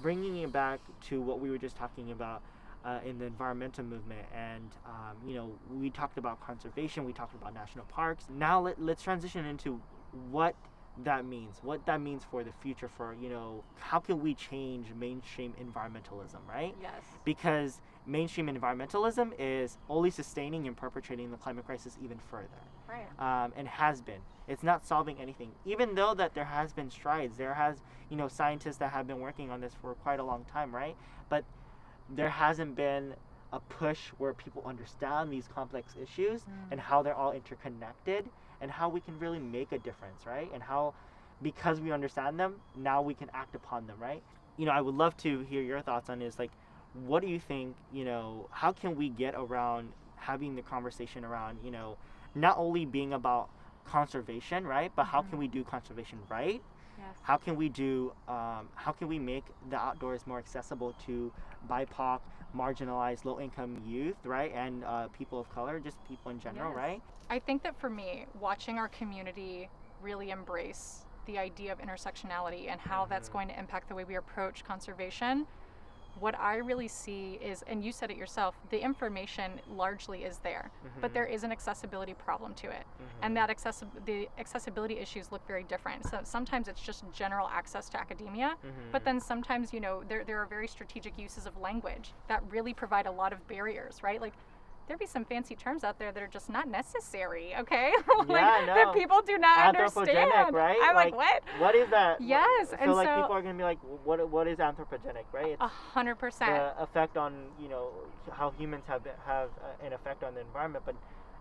bringing it back to what we were just talking about in the environmental movement, and we talked about conservation, we talked about national parks. Now let's transition into what that means for the future, for how can we change mainstream environmentalism, right? Yes. Because mainstream environmentalism is only sustaining and perpetrating the climate crisis even further. Right. And has been. It's not solving anything, even though that there has been strides. There has scientists that have been working on this for quite a long time, right? But there hasn't been a push where people understand these complex issues and how they're all interconnected, and how we can really make a difference, right? And how, because we understand them, now we can act upon them, right? I would love to hear your thoughts on this. Like, what do you think, how can we get around having the conversation around, not only being about conservation, right? But how can we do conservation right? Yes. How can we make the outdoors more accessible to BIPOC, marginalized, low-income youth, right? And people of color, just people in general, Yes. right? I think that for me, watching our community really embrace the idea of intersectionality and how that's going to impact the way we approach conservation, what I really see is, and you said it yourself, the information largely is there, but there is an accessibility problem to it. And that the accessibility issues look very different. So sometimes it's just general access to academia, but then sometimes, there are very strategic uses of language that really provide a lot of barriers, right? Like, there'd be some fancy terms out there that are just not necessary, okay? That people do not understand. Right? I'm like, what? What is that? Yes, and so people are gonna be like, what is anthropogenic, right? It's 100%. the effect on how humans have an effect on the environment, but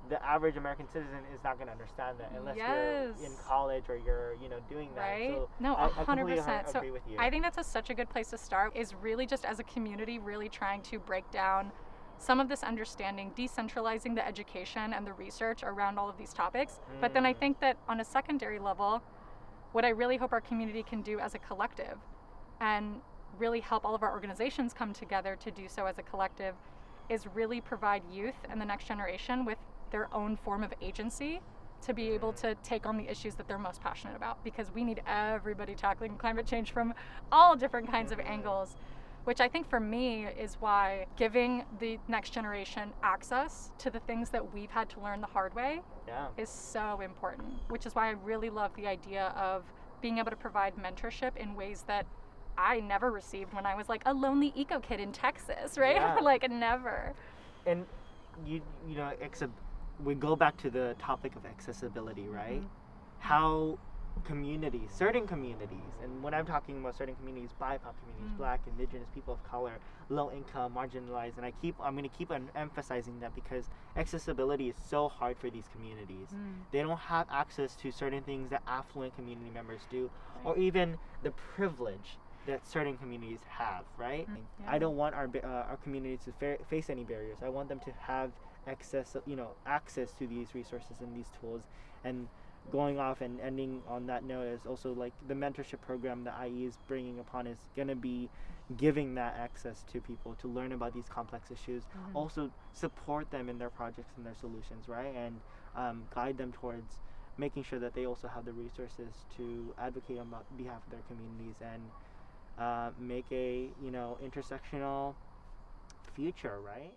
the average American citizen is not going to understand that unless you're in college or you're doing that. Right? So no, 100%. I completely agree with you. I think that's such a good place to start, is really just as a community really trying to break down some of this understanding, decentralizing the education and the research around all of these topics. But then I think that on a secondary level, what I really hope our community can do as a collective, and really help all of our organizations come together to do so as a collective, is really provide youth and the next generation with their own form of agency to be able to take on the issues that they're most passionate about, because we need everybody tackling climate change from all different kinds of angles, which I think for me is why giving the next generation access to the things that we've had to learn the hard way is so important, which is why I really love the idea of being able to provide mentorship in ways that I never received when I was like a lonely eco kid in Texas, right? Yeah. Like, never. And we go back to the topic of accessibility, right? How certain communities, and when I'm talking about certain communities, BIPOC communities, Black, Indigenous, people of color, low income, marginalized, and I'm going to keep emphasizing that, because accessibility is so hard for these communities. They don't have access to certain things that affluent community members do, or even the privilege that certain communities have, right? Yeah. I don't want our communities to face any barriers. I want them to have access to these resources and these tools. And going off and ending on that note is also like the mentorship program that IE is bringing upon is going to be giving that access to people to learn about these complex issues, also support them in their projects and their solutions, right? And guide them towards making sure that they also have the resources to advocate on behalf of their communities and make a intersectional future, right?